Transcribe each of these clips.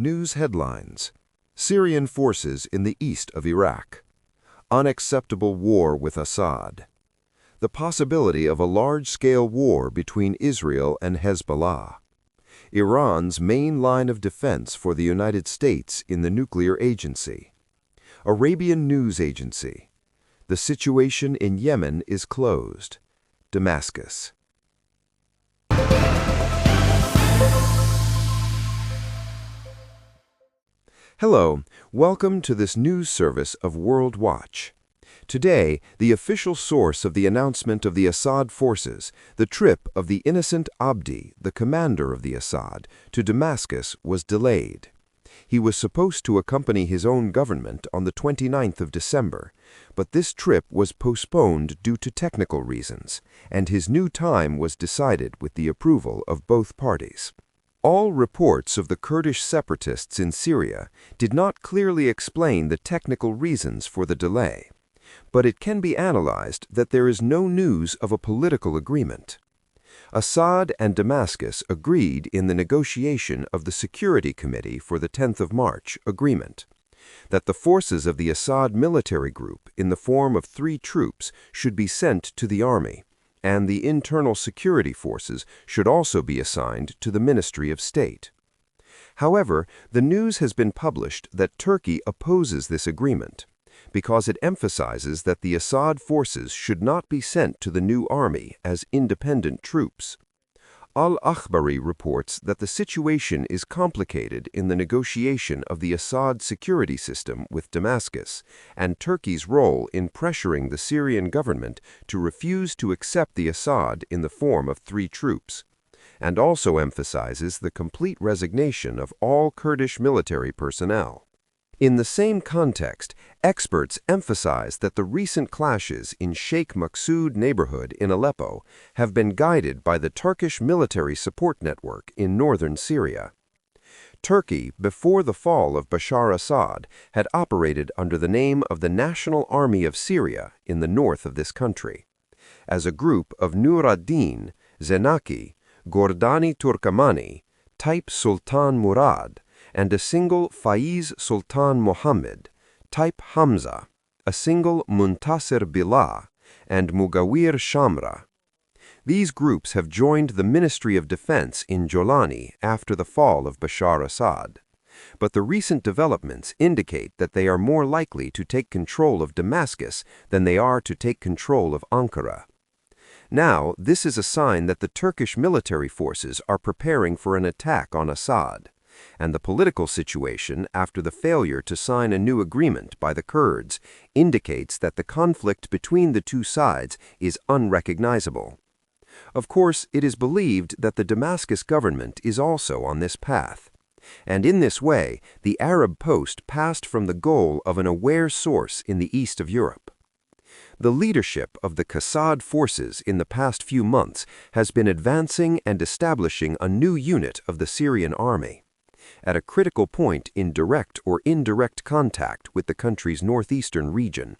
News headlines: Syrian forces in the east of Iraq. Unacceptable war with Assad. The possibility of a large-scale war between Israel and Hezbollah. Iran's main line of defense for the United States in the nuclear agency. Arabian news agency. The situation in Yemen is closed. Damascus. Hello, welcome to this news service of WorldWatch. Today, the official source of the announcement of the Assad forces, the trip of the innocent Abdi, the commander of the Assad, to Damascus was delayed. He was supposed to accompany his own government on the 29th of December, but this trip was postponed due to technical reasons, and his new time was decided with the approval of both parties. All reports of the Kurdish separatists in Syria did not clearly explain the technical reasons for the delay, but it can be analyzed that there is no news of a political agreement. Assad and Damascus agreed in the negotiation of the Security Committee for the 10th of March agreement that the forces of the Assad military group in the form of 3 troops should be sent to the army, and the internal security forces should also be assigned to the Ministry of State. However, the news has been published that Turkey opposes this agreement because it emphasizes that the Assad forces should not be sent to the new army as independent troops. Al-Akhbari reports that the situation is complicated in the negotiation of the Assad security system with Damascus and Turkey's role in pressuring the Syrian government to refuse to accept the Assad in the form of 3 troops, and also emphasizes the complete resignation of all Kurdish military personnel. In the same context, experts emphasize that the recent clashes in Sheikh Maqsoud neighborhood in Aleppo have been guided by the Turkish military support network in northern Syria. Turkey, before the fall of Bashar Assad, had operated under the name of the National Army of Syria in the north of this country, as a group of Nur ad-Din, Zenaki, Gordani Turkamani, type Sultan Murad, and a single Faiz Sultan Mohammed, type Hamza, a single Muntasir Billah, and Mugawir Shamra. These groups have joined the Ministry of Defense in Jolani after the fall of Bashar Assad, but the recent developments indicate that they are more likely to take control of Damascus than they are to take control of Ankara. Now, this is a sign that the Turkish military forces are preparing for an attack on Assad, and the political situation after the failure to sign a new agreement by the Kurds indicates that the conflict between the two sides is unrecognizable. Of course, it is believed that the Damascus government is also on this path, and in this way, the Arab Post passed from the goal of an aware source in the east of Europe. The leadership of the Assad forces in the past few months has been advancing and establishing a new unit of the Syrian army, at a critical point in direct or indirect contact with the country's northeastern region.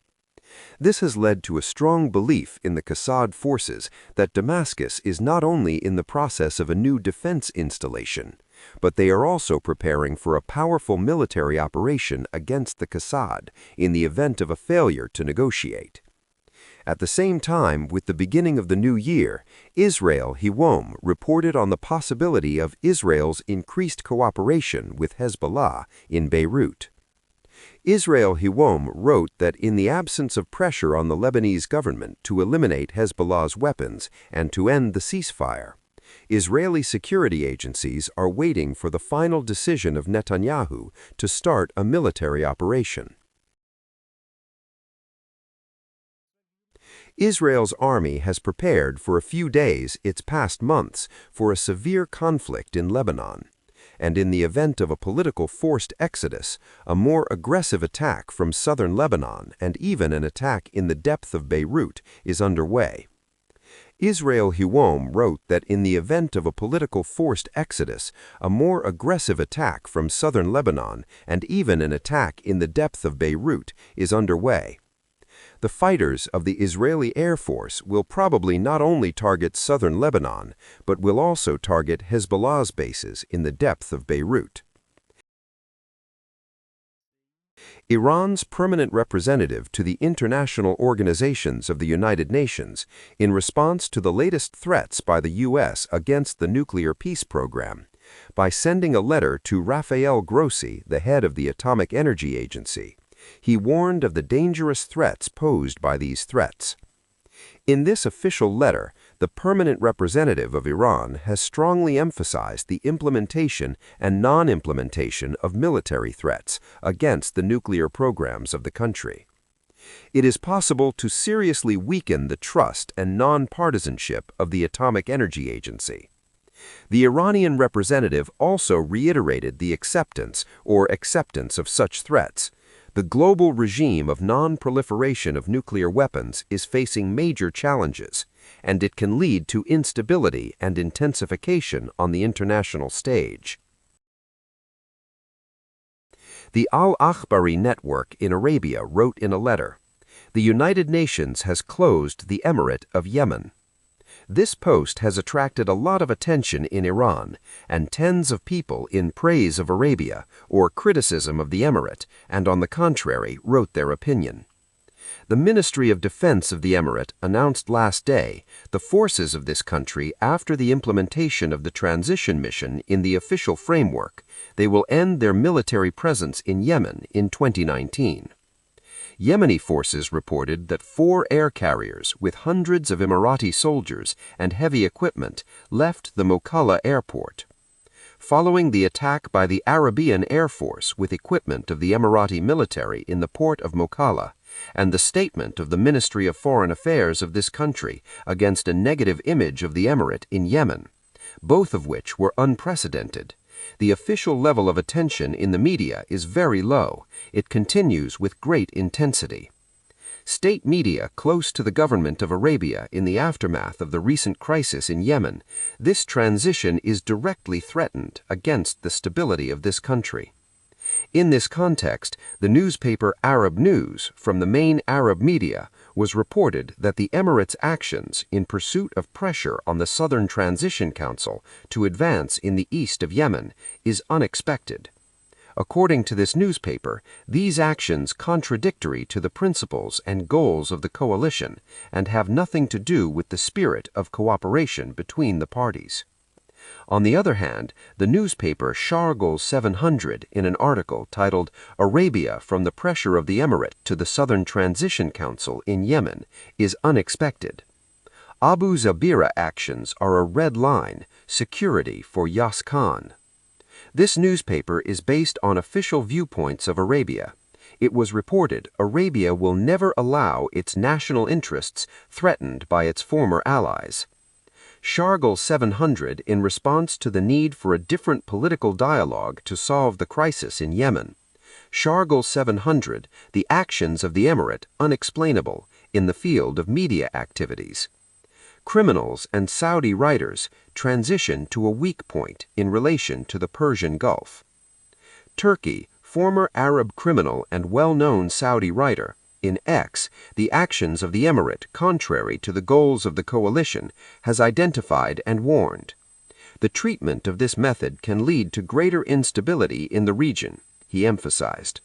This has led to a strong belief in the Assad forces that Damascus is not only in the process of a new defense installation, but they are also preparing for a powerful military operation against the Assad in the event of a failure to negotiate. At the same time, with the beginning of the new year, Israel Hiwom reported on the possibility of Israel's increased cooperation with Hezbollah in Beirut. Israel Hiwom wrote that in the absence of pressure on the Lebanese government to eliminate Hezbollah's weapons and to end the ceasefire, Israeli security agencies are waiting for the final decision of Netanyahu to start a military operation. Israel's army has prepared for a few days its past months for a severe conflict in Lebanon, and in the event of a political forced exodus, a more aggressive attack from southern Lebanon and even an attack in the depth of Beirut is underway. Israel Hiwom wrote that in the event of a political forced exodus, a more aggressive attack from southern Lebanon and even an attack in the depth of Beirut is underway. The fighters of the Israeli Air Force will probably not only target southern Lebanon, but will also target Hezbollah's bases in the depth of Beirut. Iran's permanent representative to the international organizations of the United Nations in response to the latest threats by the U.S. against the nuclear peace program, by sending a letter to Rafael Grossi, the head of the Atomic Energy Agency. He warned of the dangerous threats posed by these threats. In this official letter, the permanent representative of Iran has strongly emphasized the implementation and non-implementation of military threats against the nuclear programs of the country. It is possible to seriously weaken the trust and non-partisanship of the Atomic Energy Agency. The Iranian representative also reiterated the acceptance of such threats. The global regime of non-proliferation of nuclear weapons is facing major challenges, and it can lead to instability and intensification on the international stage. The Al-Akhbari network in Arabia wrote in a letter, "The United Nations has closed the Emirate of Yemen." This post has attracted a lot of attention in Iran, and tens of people in praise of Arabia or criticism of the emirate, and on the contrary, wrote their opinion. The Ministry of Defense of the emirate announced last day the forces of this country, after the implementation of the transition mission in the official framework, they will end their military presence in Yemen in 2019. Yemeni forces reported that 4 air carriers with hundreds of Emirati soldiers and heavy equipment left the Mokalla airport. Following the attack by the Arabian Air Force with equipment of the Emirati military in the port of Mokalla, and the statement of the Ministry of Foreign Affairs of this country against a negative image of the emirate in Yemen, both of which were unprecedented, the official level of attention in the media is very low. It continues with great intensity. State media close to the government of Arabia in the aftermath of the recent crisis in Yemen, this transition is directly threatened against the stability of this country. In this context, the newspaper Arab News from the main Arab media was reported that the Emirates' actions in pursuit of pressure on the Southern Transition Council to advance in the east of Yemen is unexpected. According to this newspaper, these actions contradictory to the principles and goals of the coalition and have nothing to do with the spirit of cooperation between the parties. On the other hand, the newspaper Shargol 700, in an article titled "Arabia from the Pressure of the Emirate to the Southern Transition Council in Yemen," is unexpected. Abu Zabira actions are a red line, security for Yas Khan. This newspaper is based on official viewpoints of Arabia. It was reported Arabia will never allow its national interests threatened by its former allies. Shargol 700, in response to the need for a different political dialogue to solve the crisis in Yemen. Shargol 700, the actions of the emirate unexplainable in the field of media activities. Criminals and Saudi writers transition to a weak point in relation to the Persian Gulf. Turkey, former Arab criminal and well-known Saudi writer. In X, the actions of the emirate contrary to the goals of the coalition has identified and warned. The treatment of this method can lead to greater instability in the region, he emphasized.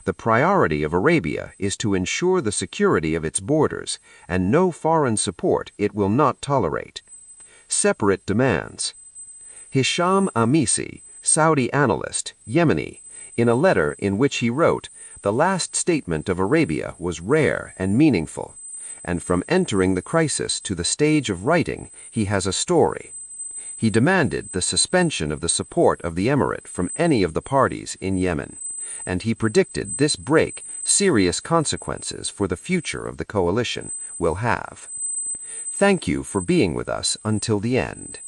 The priority of Arabia is to ensure the security of its borders, and no foreign support it will not tolerate. Separate demands. Hisham Amisi, Saudi analyst, Yemeni, in a letter in which he wrote, "The last statement of Arabia was rare and meaningful, and from entering the crisis to the stage of writing, he has a story." He demanded the suspension of the support of the emirate from any of the parties in Yemen, and he predicted this break serious consequences for the future of the coalition will have. Thank you for being with us until the end.